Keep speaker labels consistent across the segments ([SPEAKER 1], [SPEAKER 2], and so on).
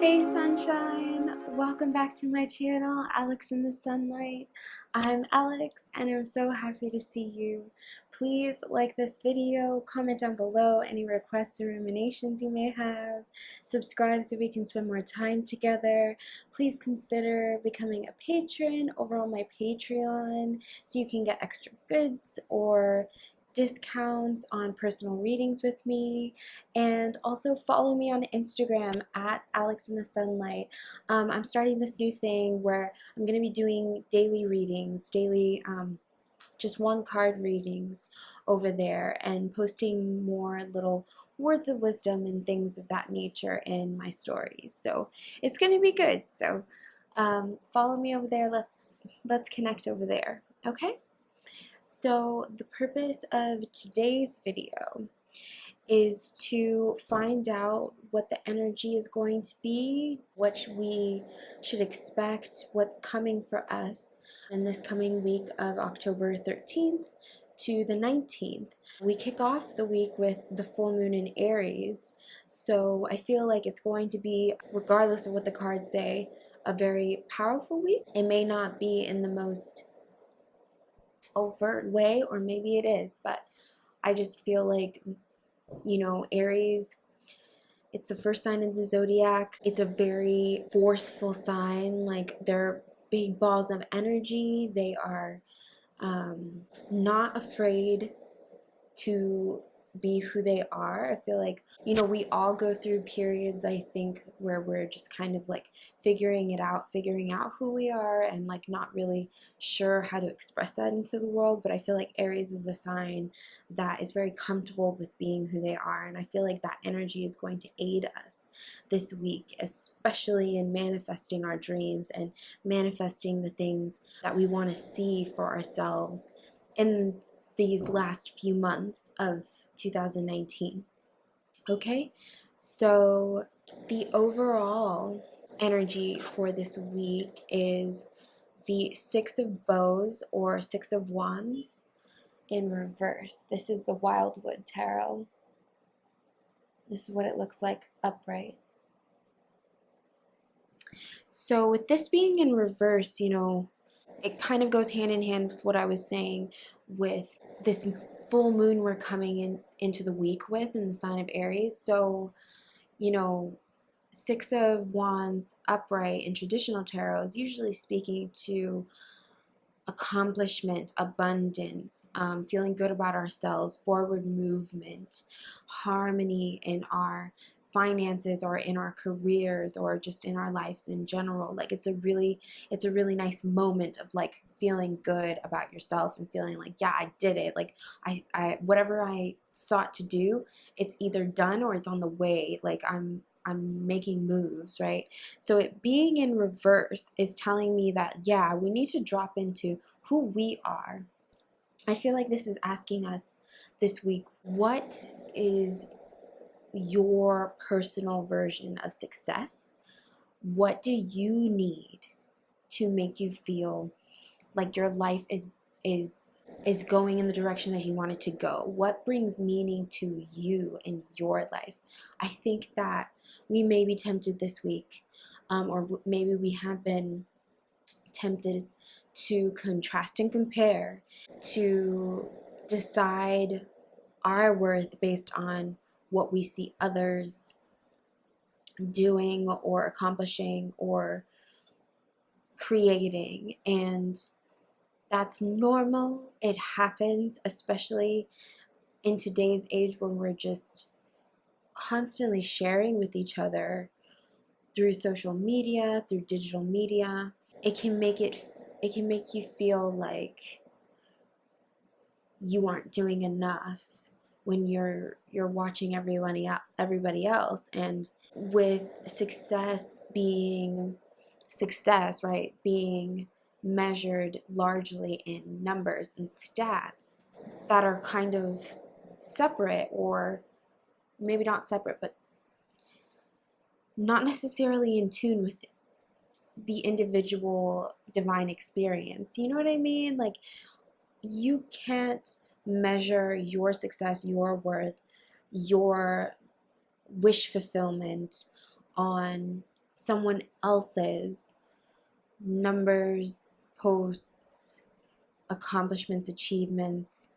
[SPEAKER 1] Hey sunshine, welcome back to my channel, Alex in the Sunlight. I'm Alex and I'm so happy to see you. Please like this video, comment down below any requests or ruminations you may have, subscribe so we can spend more time together. Please consider becoming a patron over on my Patreon so you can get extra goods or discounts on personal readings with me, and also follow me on Instagram at Alex in the Sunlight. I'm starting this new thing where I'm going to be doing daily readings, just one card readings over there, and posting more little words of wisdom and things of that nature in my stories. So it's going to be good. So follow me over there. Let's connect over there. Okay? So the purpose of today's video is to find out what the energy is going to be, what we should expect, what's coming for us in this coming week of October 13th to the 19th. We kick off the week with the full moon in Aries, so I feel like it's going to be, regardless of what the cards say, a very powerful week. It may not be in the most overt way, or maybe it is, but I just feel like, Aries, it's the first sign in the zodiac. It's a very forceful sign. Like, they're big balls of energy. They are not afraid to be who they are. I feel like, we all go through periods, I think, where we're just kind of like figuring out who we are, and like not really sure how to express that into the world. But I feel like Aries is a sign that is very comfortable with being who they are, and I feel like that energy is going to aid us this week, especially in manifesting our dreams and manifesting the things that we want to see for ourselves in these last few months of 2019. Okay, so the overall energy for this week is the Six of Bows or Six of Wands in reverse. This is the Wildwood Tarot. This is what it looks like upright. So with this being in reverse, it kind of goes hand in hand with what I was saying with this full moon we're coming into the week with in the sign of Aries. So, Six of Wands upright in traditional tarot is usually speaking to accomplishment, abundance, feeling good about ourselves, forward movement, harmony in our finances or in our careers or just in our lives in general. Like, it's a really nice moment of like feeling good about yourself and feeling like, yeah, I did it. Like, I whatever I sought to do, it's either done or it's on the way. Like, I'm making moves, right? So it being in reverse is telling me that, yeah, we need to drop into who we are. I feel like this is asking us this week, what is your personal version of success? What do you need to make you feel like your life is going in the direction that you want it to go? What brings meaning to you in your life? I think that we may be tempted this week, or maybe we have been tempted to contrast and compare, to decide our worth based on what we see others doing or accomplishing or creating. And that's normal. It happens, especially in today's age when we're just constantly sharing with each other through social media, through digital media. It can make you feel like you aren't doing enough when you're watching everybody else. And with success, right, being measured largely in numbers and stats that are kind of separate, or maybe not separate, but not necessarily in tune with the individual divine experience. You know what I mean? Like, you can't measure your success, your worth, your wish fulfillment on someone else's numbers, posts, accomplishments, achievements.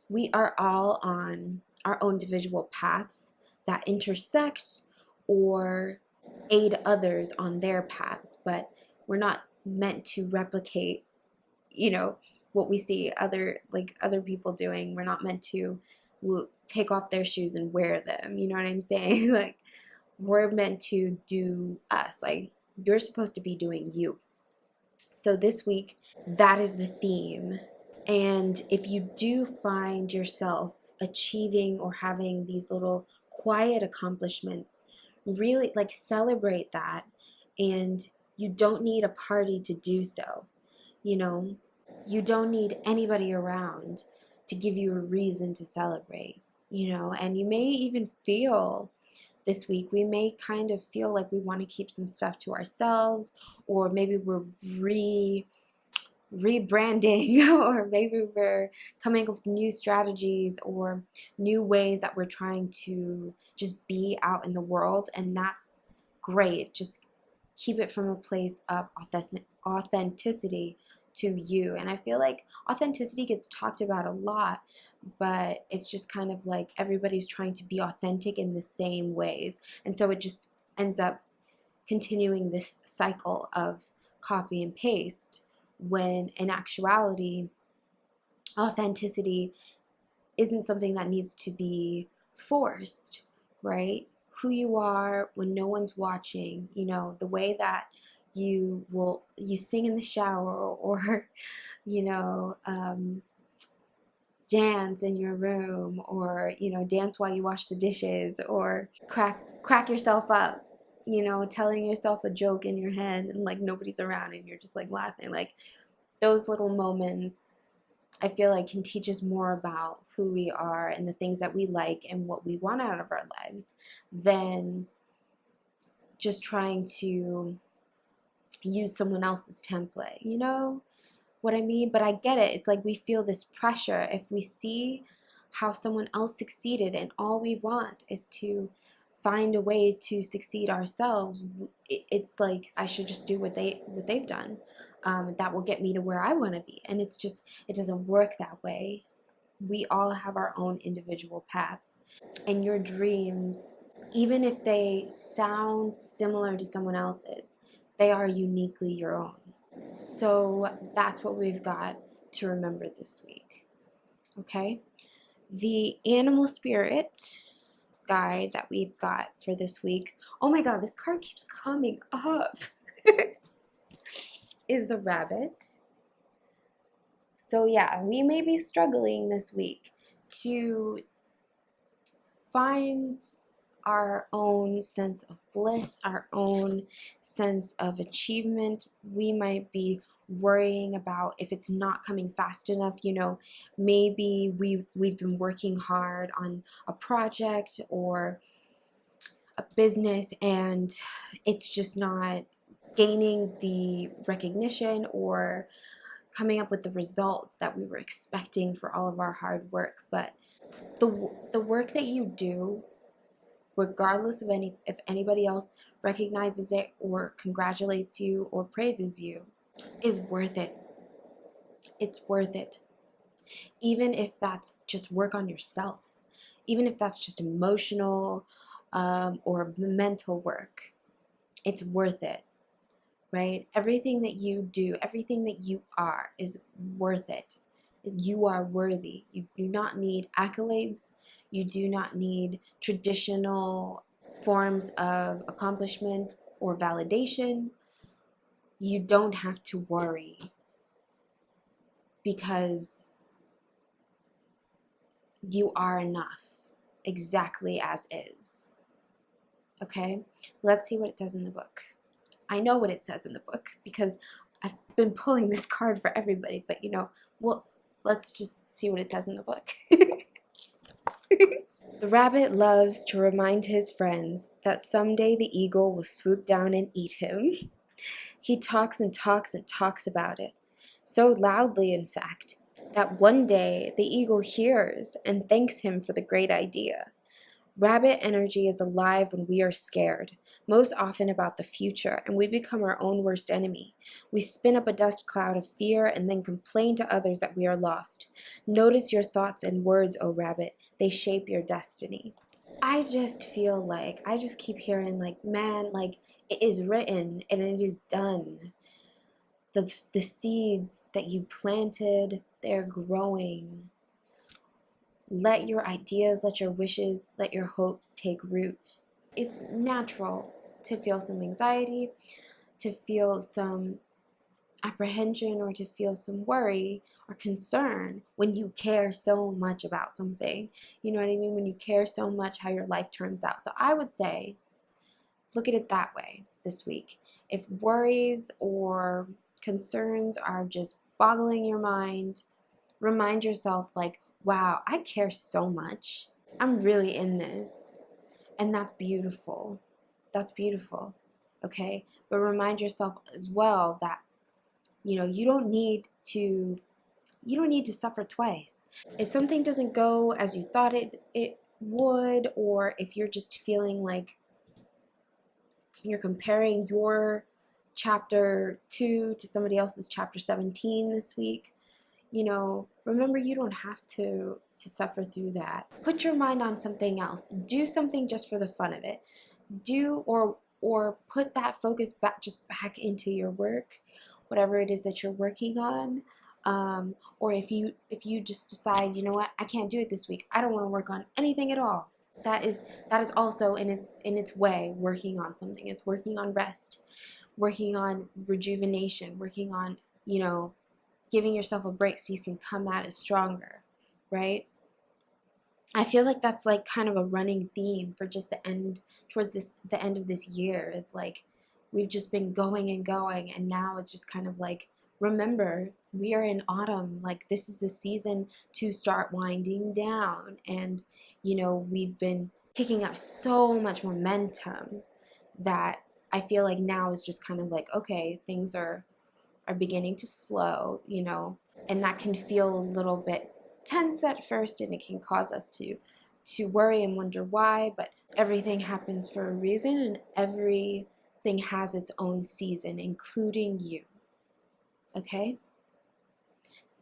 [SPEAKER 1] We are all on our own individual paths that intersect or aid others on their paths, but we're not meant to replicate, what we see other people doing. We're not meant to take off their shoes and wear them. You know what I'm saying? Like, we're meant to do us. Like, you're supposed to be doing you. So this week, that is the theme. And if you do find yourself achieving or having these little quiet accomplishments, really like celebrate that. And you don't need a party to do so. You don't need anybody around to give you a reason to celebrate, and you may even feel this week, we may kind of feel like we want to keep some stuff to ourselves, or maybe we're rebranding, or maybe we're coming up with new strategies or new ways that we're trying to just be out in the world, and that's great. Just keep it from a place of authenticity to you. And I feel like authenticity gets talked about a lot, but it's just kind of like everybody's trying to be authentic in the same ways, and so it just ends up continuing this cycle of copy and paste, when in actuality authenticity isn't something that needs to be forced, right? Who you are when no one's watching, the way that you sing in the shower, or you know dance in your room, or dance while you wash the dishes, or crack yourself up, telling yourself a joke in your head and like nobody's around and you're just like laughing. Like, those little moments, I feel like, can teach us more about who we are and the things that we like and what we want out of our lives, than just trying to use someone else's template. You know what I mean? But I get it. It's like we feel this pressure if we see how someone else succeeded, and all we want is to find a way to succeed ourselves. It's like I should just do what they've done. That will get me to where I want to be. And it doesn't work that way. We all have our own individual paths, and your dreams, even if they sound similar to someone else's, they are uniquely your own. So that's what we've got to remember this week. Okay? The animal spirit guide that we've got for this week, oh my god, this card keeps coming up, is the rabbit. So yeah, we may be struggling this week to find our own sense of bliss, our own sense of achievement. We might be worrying about if it's not coming fast enough. Maybe we've been working hard on a project or a business, and it's just not gaining the recognition or coming up with the results that we were expecting for all of our hard work. But the work that you do, regardless of if anybody else recognizes it or congratulates you or praises you, is worth it. It's worth it. Even if that's just work on yourself, even if that's just emotional or mental work, it's worth it, right? Everything that you do, everything that you are is worth it. You are worthy. You do not need accolades. You do not need traditional forms of accomplishment or validation. You don't have to worry, because you are enough exactly as is. Okay? Let's see what it says in the book. I know what it says in the book because I've been pulling this card for everybody, but well, let's just see what it says in the book. The rabbit loves to remind his friends that someday the eagle will swoop down and eat him. He talks and talks and talks about it, so loudly, in fact, that one day the eagle hears and thanks him for the great idea. Rabbit energy is alive when we are scared, most often about the future, and we become our own worst enemy. We spin up a dust cloud of fear and then complain to others that we are lost. Notice your thoughts and words, O rabbit. They shape your destiny. I just feel like, I just keep hearing like, man, like it is written and it is done. The seeds that you planted, they're growing. Let your ideas, let your wishes, let your hopes take root. It's natural to feel some anxiety, to feel some apprehension, or to feel some worry or concern when you care so much about something. You know what I mean? When you care so much how your life turns out. So I would say, look at it that way this week. If worries or concerns are just boggling your mind, remind yourself like, wow, I care so much. I'm really in this. And that's beautiful. That's beautiful. Okay? But remind yourself as well that, you don't need to suffer twice. If something doesn't go as you thought it would, or if you're just feeling like you're comparing your chapter 2 to somebody else's chapter 17 this week, remember, you don't have to suffer through that. Put your mind on something else. Do something just for the fun of it. Do or put that focus back into your work, whatever it is that you're working on. Or if you just decide, you know what, I can't do it this week. I don't want to work on anything at all. That is also in its way working on something. It's working on rest, working on rejuvenation, working on, giving yourself a break so you can come at it stronger, right? I feel like that's like kind of a running theme for just the end of this year, is like we've just been going and going, and now it's just kind of like, remember, we are in autumn. Like, this is the season to start winding down, and we've been picking up so much momentum that I feel like now is just kind of like, okay, things are beginning to slow, and that can feel a little bit tense at first, and it can cause us to worry and wonder why, but everything happens for a reason, and everything has its own season, including you. Okay?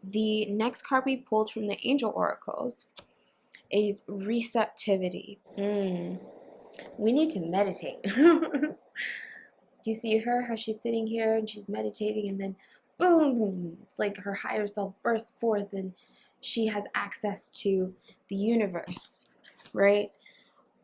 [SPEAKER 1] The next card we pulled from the angel oracles is receptivity. We need to meditate. You see her, how she's sitting here and she's meditating, and then boom, it's like her higher self bursts forth and she has access to the universe, right?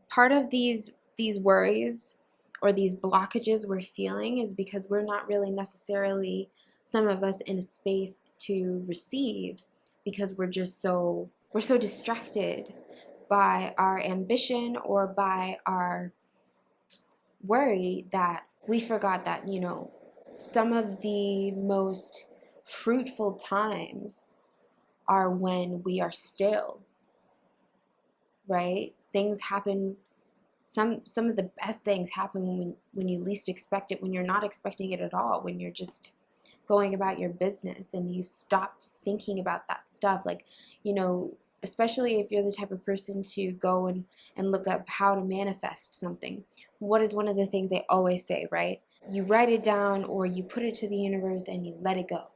[SPEAKER 1] Part of these worries or these blockages we're feeling is because we're not really necessarily, some of us, in a space to receive, because we're so distracted by our ambition or by our worry that we forgot that, some of the most fruitful times are when we are still, right? Things happen, some of the best things happen when you least expect it, when you're not expecting it at all, when you're just going about your business and you stopped thinking about that stuff. Like, especially if you're the type of person to go and look up how to manifest something. What is one of the things they always say, right? You write it down, or you put it to the universe and you let it go.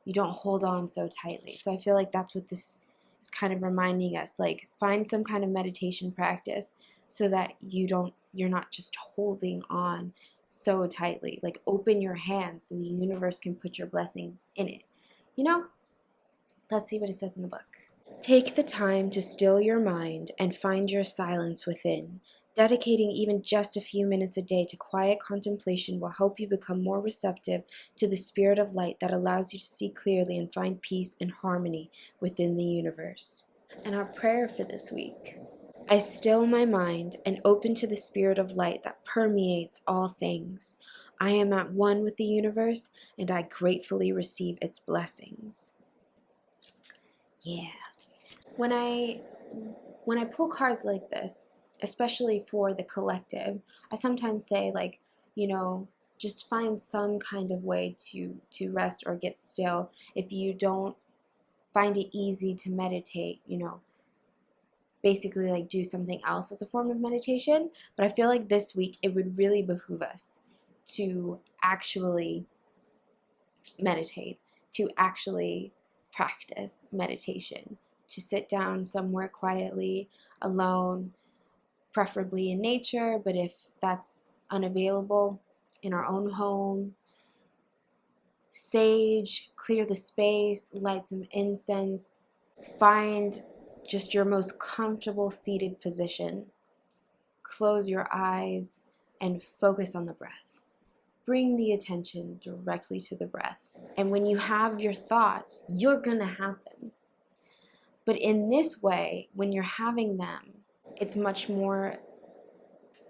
[SPEAKER 1] You don't hold on so tightly. So I feel like that's what this is kind of reminding us. Like, find some kind of meditation practice so that you're not just holding on so tightly. Like, open your hands so the universe can put your blessings in it. Let's see what it says in the book. Take the time to still your mind and find your silence within. Dedicating even just a few minutes a day to quiet contemplation will help you become more receptive to the spirit of light that allows you to see clearly and find peace and harmony within the universe. And our prayer for this week: I still my mind and open to the spirit of light that permeates all things. I am at one with the universe, and I gratefully receive its blessings. Yeah. When I pull cards like this, especially for the collective, I sometimes say, like, just find some kind of way to rest or get still. If you don't find it easy to meditate, basically like do something else as a form of meditation. But I feel like this week it would really behoove us to actually meditate, to actually practice meditation, to sit down somewhere quietly, alone, preferably in nature, but if that's unavailable, in our own home, sage, clear the space, light some incense, find just your most comfortable seated position. Close your eyes and focus on the breath. Bring the attention directly to the breath. And when you have your thoughts, you're gonna have them. But in this way, when you're having them, it's much more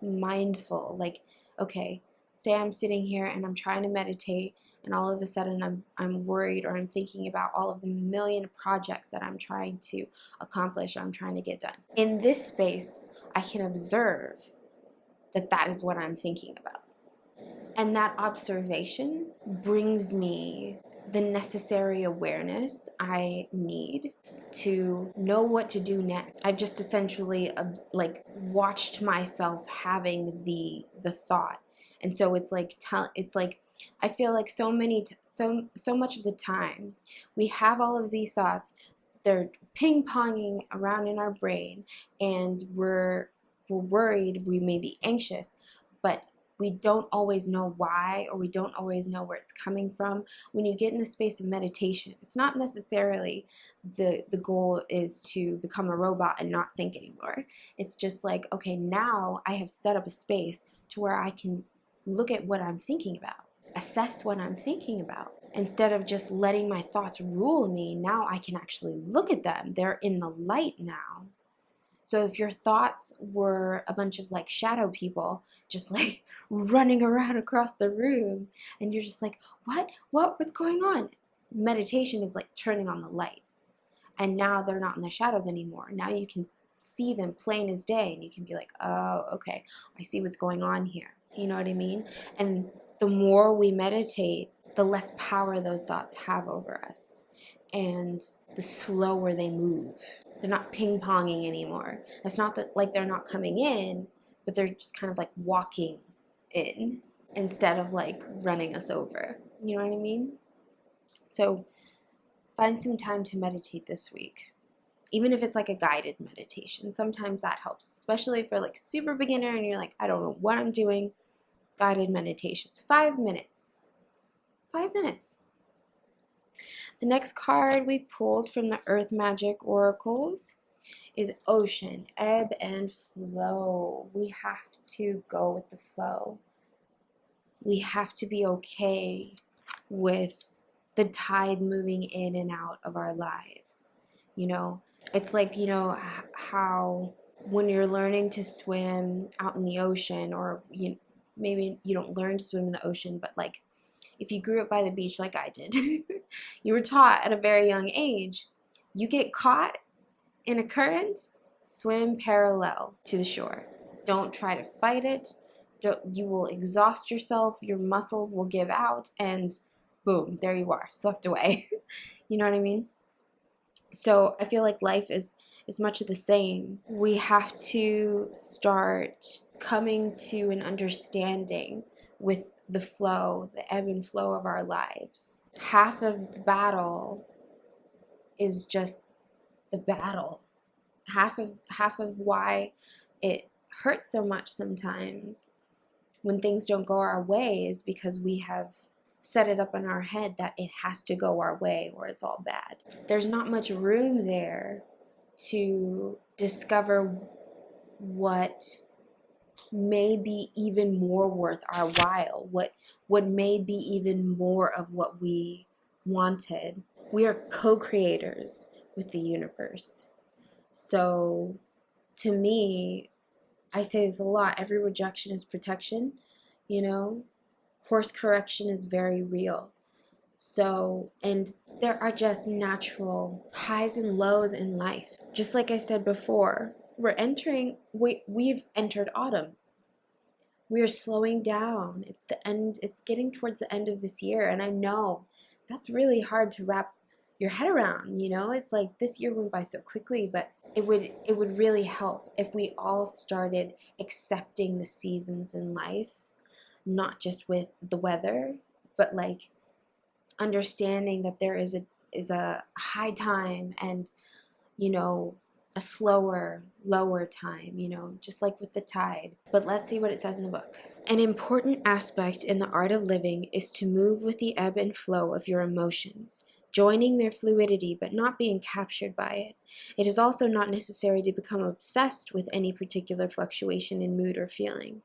[SPEAKER 1] mindful. Like, okay, say I'm sitting here and I'm trying to meditate, and all of a sudden I'm worried, or I'm thinking about all of the million projects that I'm trying to accomplish or I'm trying to get done. In this space, I can observe that that is what I'm thinking about. And that observation brings me the necessary awareness I need to know what to do next. I've just essentially like watched myself having the thought, and so it's like I feel like so much of the time we have all of these thoughts. They're ping-ponging around in our brain, and we're worried, we may be anxious, but we don't always know why, or we don't always know where it's coming from. When you get in the space of meditation, it's not necessarily the goal is to become a robot and not think anymore. It's just like, okay, now I have set up a space to where I can look at what I'm thinking about, assess what I'm thinking about. Instead of just letting my thoughts rule me, now I can actually look at them. They're in the light now. So if your thoughts were a bunch of like shadow people just like running around across the room, and you're just like, what's going on? Meditation is like turning on the light. And now they're not in the shadows anymore. Now you can see them plain as day, and you can be like, oh, okay, I see what's going on here. You know what I mean? And the more we meditate, the less power those thoughts have over us, and the slower they move. They're not ping-ponging anymore. It's not that like they're not coming in, but they're just kind of like walking in instead of like running us over. You know what I mean? So find some time to meditate this week. Even if it's like a guided meditation, sometimes that helps, especially if you're like super beginner and you're like, I don't know what I'm doing. Guided meditations, 5 minutes. 5 minutes. The next card we pulled from the Earth Magic Oracles is Ocean, ebb and flow. We have to go with the flow. We have to be okay with the tide moving in and out of our lives. You know, it's like, you know, how when you're learning to swim out in the ocean, or maybe you don't learn to swim in the ocean, but like if you grew up by the beach like I did, you were taught at a very young age, you get caught in a current, swim parallel to the shore. Don't try to fight it. You will exhaust yourself, your muscles will give out, and boom, there you are, swept away. You know what I mean? So I feel like life is much of the same. We have to start coming to an understanding with the flow, the ebb and flow of our lives. Half of the battle is just the battle. Half of why it hurts so much sometimes when things don't go our way is because we have set it up in our head that it has to go our way or it's all bad. There's not much room there to discover what may be even more worth our while, what may be even more of what we wanted. We are co-creators with the universe. So to me, I say this a lot, every rejection is protection, you know? Course correction is very real. So, and there are just natural highs and lows in life. Just like I said before, we've entered autumn. We are slowing down. It's the end, it's getting towards the end of this year, and I know that's really hard to wrap your head around, you know? It's like this year went by so quickly, but it would really help if we all started accepting the seasons in life, not just with the weather, but like understanding that there is a high time and, you know, a slower, lower time, just like with the tide. But let's see what it says in the book. An important aspect in the art of living is to move with the ebb and flow of your emotions, joining their fluidity but not being captured by it. It is also not necessary to become obsessed with any particular fluctuation in mood or feeling.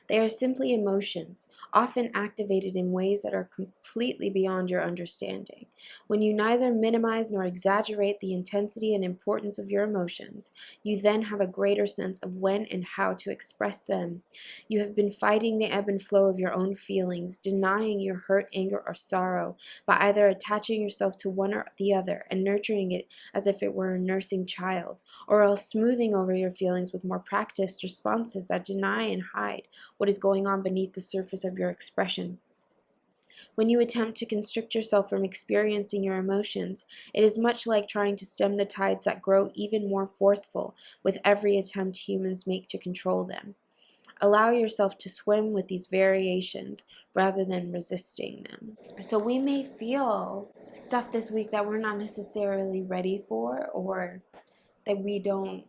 [SPEAKER 1] They are simply emotions, often activated in ways that are completely beyond your understanding. When you neither minimize nor exaggerate the intensity and importance of your emotions, you then have a greater sense of when and how to express them. You have been fighting the ebb and flow of your own feelings, denying your hurt, anger, or sorrow by either attaching yourself to one or the other and nurturing it as if it were a nursing child, or else smoothing over your feelings with more practiced responses that deny and hide what is going on beneath the surface of your expression. When you attempt to constrict yourself from experiencing your emotions, it is much like trying to stem the tides that grow even more forceful with every attempt humans make to control them. Allow yourself to swim with these variations rather than resisting them. So we may feel stuff this week that we're not necessarily ready for, or that we don't,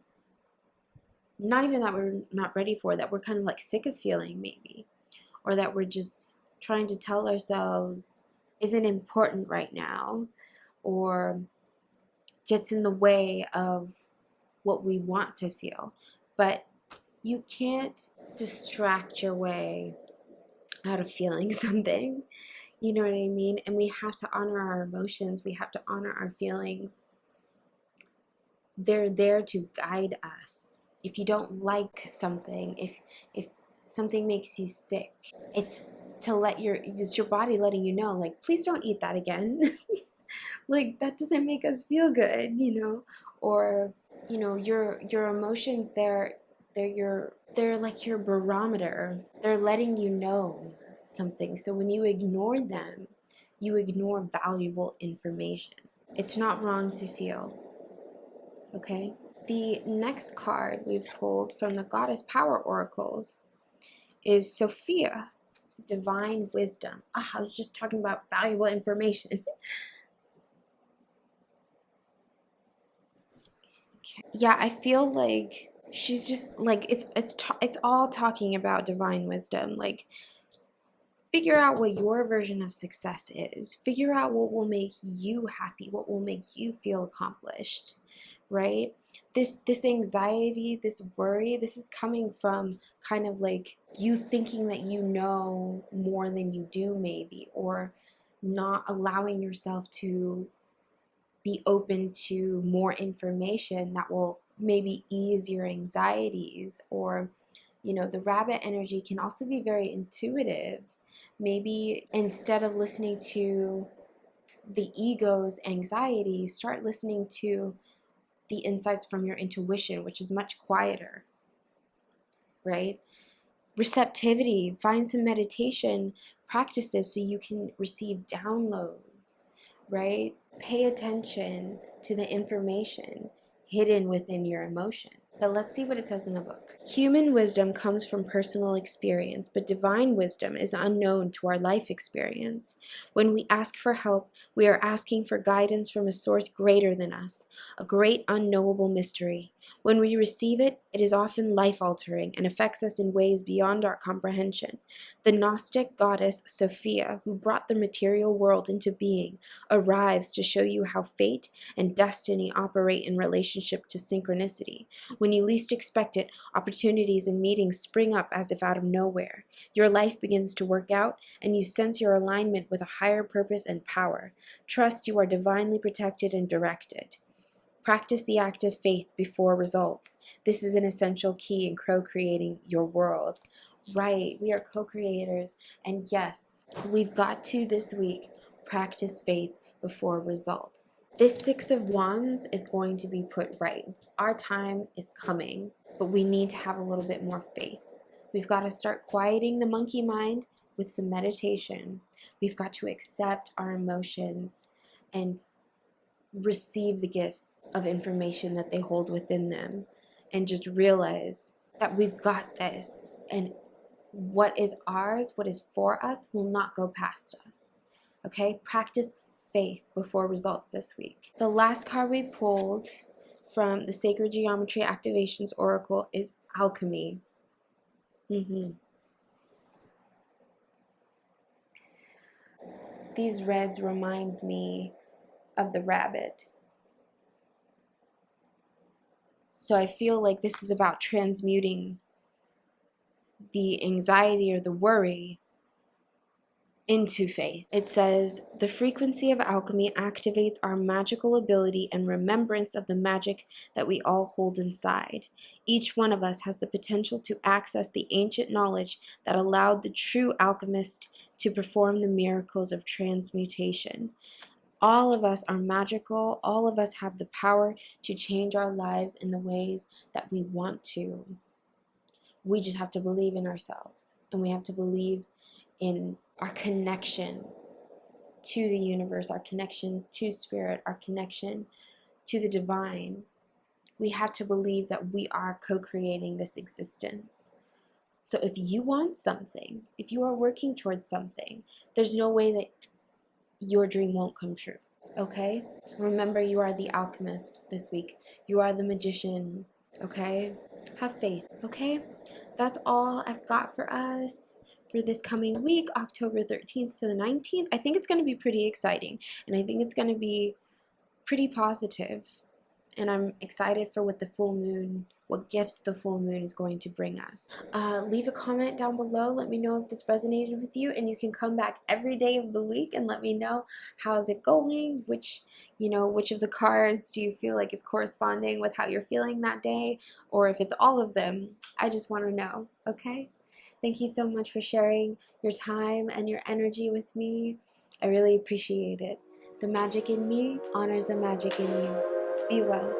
[SPEAKER 1] not even that we're not ready for, that we're kind of like sick of feeling maybe, or that we're just trying to tell ourselves isn't important right now, or gets in the way of what we want to feel. But you can't distract your way out of feeling something. You know what I mean? And we have to honor our emotions. We have to honor our feelings. They're there to guide us. If you don't like something, if something makes you sick, it's your body letting you know, like, please don't eat that again. Like, that doesn't make us feel good, or your emotions, they're like your barometer. They're letting you know something. So when you ignore them, you ignore valuable information. It's not wrong to feel, okay? The next card we've pulled from the Goddess Power Oracles is Sophia, Divine Wisdom. I was just talking about valuable information. Okay. Yeah, I feel like she's just like it's all talking about divine wisdom. Like, figure out what your version of success is. Figure out what will make you happy, what will make you feel accomplished, right? This anxiety, this worry, this is coming from kind of like you thinking that you know more than you do maybe, or not allowing yourself to be open to more information that will maybe ease your anxieties. Or the rabbit energy can also be very intuitive. Maybe instead of listening to the ego's anxiety, start listening to the insights from your intuition, which is much quieter, right? Receptivity, find some meditation practices so you can receive downloads, right? Pay attention to the information hidden within your emotion. But let's see what it says in the book. Human wisdom comes from personal experience, but divine wisdom is unknown to our life experience. When we ask for help, we are asking for guidance from a source greater than us, a great unknowable mystery. When we receive it, it is often life-altering and affects us in ways beyond our comprehension. The Gnostic goddess Sophia, who brought the material world into being, arrives to show you how fate and destiny operate in relationship to synchronicity. When you least expect it, opportunities and meetings spring up as if out of nowhere. Your life begins to work out, and you sense your alignment with a higher purpose and power. Trust you are divinely protected and directed. Practice the act of faith before results. This is an essential key in co-creating your world. Right, we are co-creators, and yes, we've got to this week practice faith before results. This Six of Wands is going to be put right. Our time is coming, but we need to have a little bit more faith. We've got to start quieting the monkey mind with some meditation. We've got to accept our emotions and receive the gifts of information that they hold within them and just realize that we've got this, and what is ours, what is for us, will not go past us. Okay? Practice faith before results this week. The last card we pulled from the Sacred Geometry Activations Oracle is Alchemy. These reds remind me of the rabbit. So I feel like this is about transmuting the anxiety or the worry into faith. It says, the frequency of alchemy activates our magical ability and remembrance of the magic that we all hold inside. Each one of us has the potential to access the ancient knowledge that allowed the true alchemist to perform the miracles of transmutation. All of us are magical. All of us have the power to change our lives in the ways that we want to. We just have to believe in ourselves, and we have to believe in our connection to the universe, our connection to spirit, our connection to the divine. We have to believe that we are co-creating this existence. So if you want something, if you are working towards something, there's no way that your dream won't come true. Okay? Remember, you are the alchemist this week. You are the magician. Okay? Have faith. Okay? That's all I've got for us for this coming week, October 13th to the 19th. I think it's going to be pretty exciting, and I think it's going to be pretty positive. And I'm excited for what gifts the full moon is going to bring us. Leave a comment down below. Let me know if this resonated with you, and you can come back every day of the week and let me know how's it going, which of the cards do you feel like is corresponding with how you're feeling that day, or if it's all of them. I just want to know, okay? Thank you so much for sharing your time and your energy with me. I really appreciate it. The magic in me honors the magic in you. Be well.